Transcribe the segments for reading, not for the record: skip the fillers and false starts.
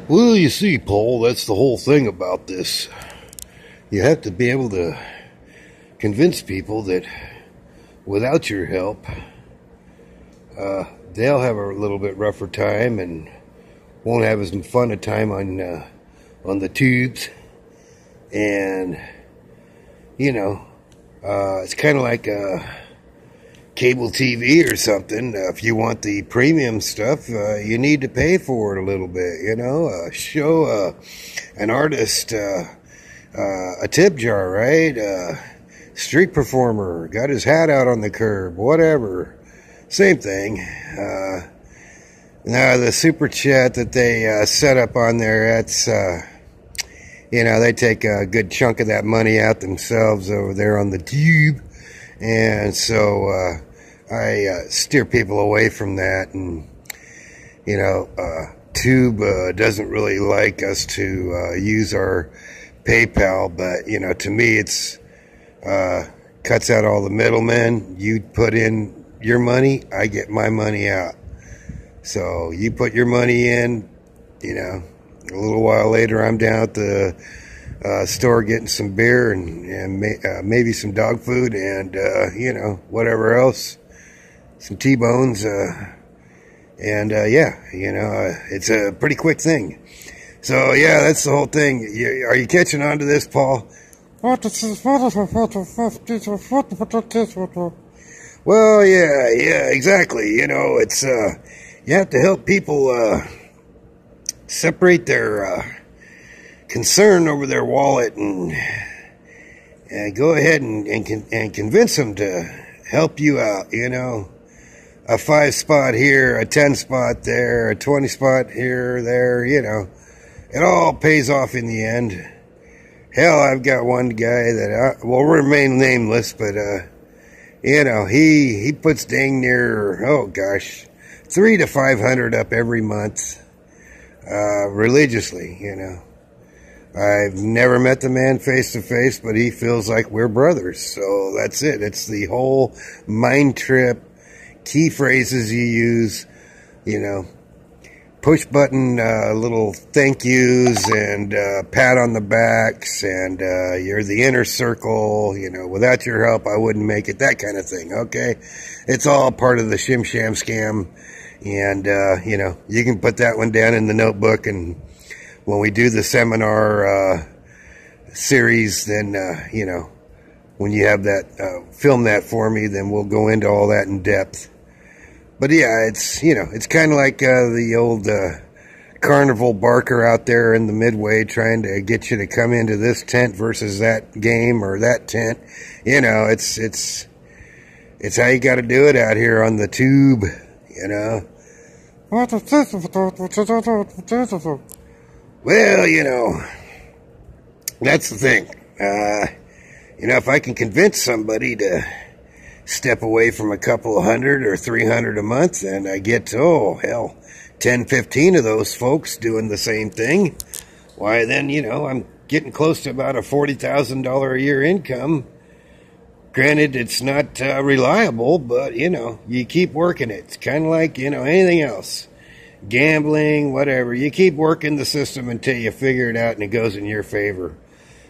Well, you see, Paul, that's the whole thing about this. You have to be able to convince people that without your help, they'll have a little bit rougher time and won't have as fun a time on the tubes. And, you know, it's kind of like cable TV or something. If you want the premium stuff, you need to pay for it a little bit, you know. Show an artist a tip jar, right? Street performer, got his hat out on the curb, whatever. Same thing. Now, the super chat that they set up on there, that's, you know, they take a good chunk of that money out themselves over there on the tube. And so I steer people away from that. And, you know, Tube doesn't really like us to use our PayPal. But, you know, to me, it's cuts out all the middlemen. You put in your money, I get my money out. So you put your money in, you know, a little while later I'm down at the store getting some beer and maybe some dog food and, you know, whatever else, some T-bones, and yeah, you know, it's a pretty quick thing. So yeah, that's the whole thing. Are you catching on to this, Paul? Well, yeah, exactly. You know, it's, you have to help people, separate their, concern over their wallet and go ahead and convince them to help you out, you know. A 5 spot here, a 10 spot there, a 20 spot here, there, you know. It all pays off in the end. Hell, I've got one guy that will remain nameless, but, you know, he puts dang near, oh gosh, 300 to 500 up every month, religiously, you know. I've never met the man face to face, but he feels like we're brothers. So that's it. It's the whole mind trip, key phrases you use, you know, push button, little thank yous and pat on the backs and you're the inner circle, you know, without your help I wouldn't make it, that kind of thing, okay? It's all part of the shim sham scam. And, you know, you can put that one down in the notebook, and when we do the seminar series, then, you know, when you have that, film that for me, then we'll go into all that in depth. But yeah, it's, you know, it's kind of like the old carnival barker out there in the midway trying to get you to come into this tent versus that game or that tent. You know, it's how you got to do it out here on the tube, you know. Well, you know, that's the thing. You know, if I can convince somebody to step away from a couple of hundred or 300 a month, and I get, oh, hell, 10, 15 of those folks doing the same thing, why then, you know, I'm getting close to about a $40,000 a year income. Granted, it's not reliable, but, you know, you keep working it. It's kind of like, you know, anything else. Gambling, whatever. You keep working the system until you figure it out and it goes in your favor.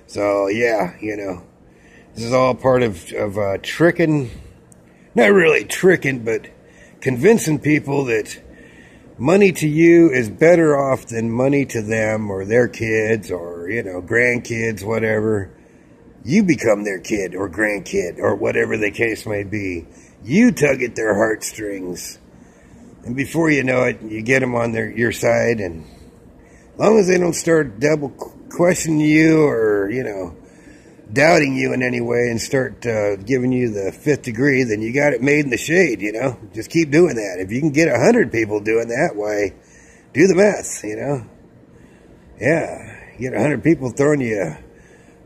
So, yeah, you know, this is all part of tricking, not really tricking, but convincing people that money to you is better off than money to them or their kids or, you know, grandkids, whatever. You become their kid or grandkid or whatever the case may be. You tug at their heartstrings. And before you know it, you get them on your side. And as long as they don't start double questioning you or, you know, doubting you in any way and start giving you the 5th degree, then you got it made in the shade, you know. Just keep doing that. If you can get 100 people doing that, why, do the math, you know. Yeah, you get 100 people throwing you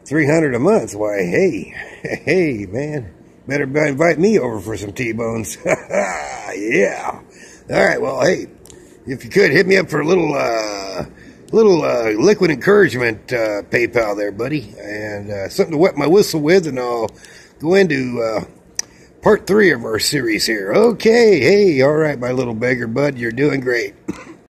300 a month, why, hey, man, better invite me over for some T-bones. Yeah. All right, well, hey, if you could, hit me up for a little liquid encouragement PayPal there, buddy, and something to wet my whistle with, and I'll go into part 3 of our series here. Okay, hey, all right, my little beggar bud, you're doing great.